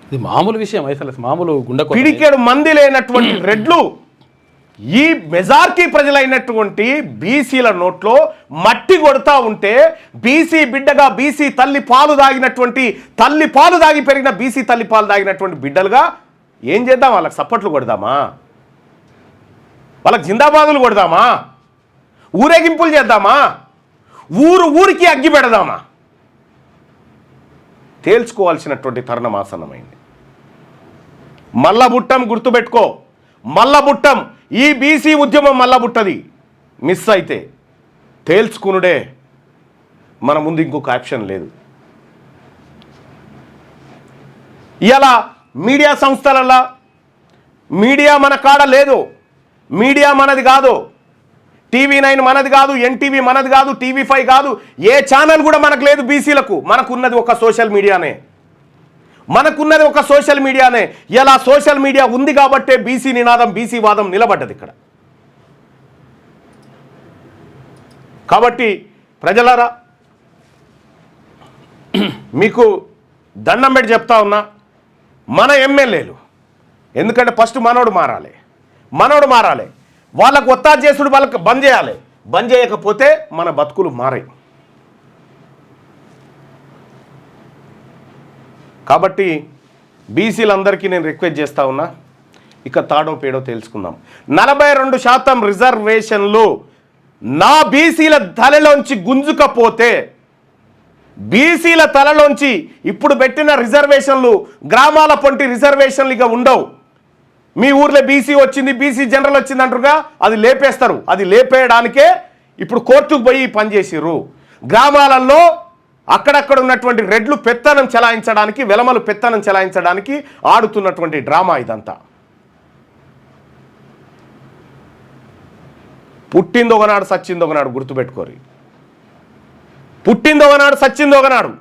ఇది మామూలు విషయం అసలు మామూలు గుండె పిడికెడు మంది లేనటువంటి రెడ్లు ఈ మెజారిటీ ప్రజలైనటువంటి బీసీల నోట్లో మట్టి కొడతా ఉంటే బీసీ బిడ్డగా బీసీ తల్లి పాలు దాగి పెరిగిన బీసీ తల్లి పాలు దాగినటువంటి బిడ్డలుగా ఏం చేద్దాం? వాళ్ళకి సప్పట్లు కొడదామా? వాళ్ళకి జిందాబాదులు కొడదామా? ఊరేగింపులు చేద్దామా? ఊరికి అగ్గి పెడదామా? తేల్చుకోవాల్సినటువంటి తరుణం ఆసన్నమైంది. మల్లబుట్టం గుర్తుపెట్టుకో, మల్లబుట్టం ఈ బీసీ ఉద్యమం మల్లబుట్టది. మిస్ అయితే తేల్చుకునుడే మన ముందు ఇంకొక ఆప్షన్ లేదు. ఇలా మీడియా సంస్థలలో మీడియా మన కాడ లేదు, మీడియా మనది కాదు, TV9 మనది కాదు, NTV మనది కాదు, TV5 కాదు, ఏ ఛానల్ కూడా మనకు లేదు. బీసీలకు మనకున్నది ఒక సోషల్ మీడియానే. ఇలా సోషల్ మీడియా ఉంది కాబట్టే బీసీ నినాదం, బీసీ వాదం నిలబడ్డది ఇక్కడ. కాబట్టి ప్రజలారా, మీకు దండం పెట్టి చెప్తా ఉన్నా, మన ఎమ్మెల్యేలు, ఎందుకంటే ఫస్ట్ మనోడు మారాలి, వాళ్ళకు ఒత్తాడు చేసుడు వాళ్ళకి బంద్ చేయాలి. బంద్ చేయకపోతే మన బతుకులు మారాయి. కాబట్టి బీసీలందరికీ నేను రిక్వెస్ట్ చేస్తా ఉన్నా, ఇక తాడో పేడో తెలుసుకుందాం. 42% రిజర్వేషన్లు నా బీసీల తలలోంచి గుంజుకపోతే, బీసీల తలలోంచి ఇప్పుడు పెట్టిన రిజర్వేషన్లు గ్రామాల పొంటి రిజర్వేషన్లు ఇక ఉండవు. మీ ఊర్లో బీసీ వచ్చింది, బీసీ జనరల్ వచ్చింది అంటారుగా, అది లేపేస్తారు. అది లేపేయడానికే ఇప్పుడు కోర్టుకు పోయి పనిచేసిర్రు. గ్రామాలలో అక్కడక్కడ ఉన్నటువంటి రెడ్లు పెత్తనం చెలాయించడానికి, వెలమలు పెత్తనం చెలాయించడానికి ఆడుతున్నటువంటి డ్రామా ఇదంతా. పుట్టిందొకనాడు సచ్చిందొకనాడు గుర్తుపెట్టుకోరి. పుట్టిందొకనాడు సచ్చిందొకనాడు.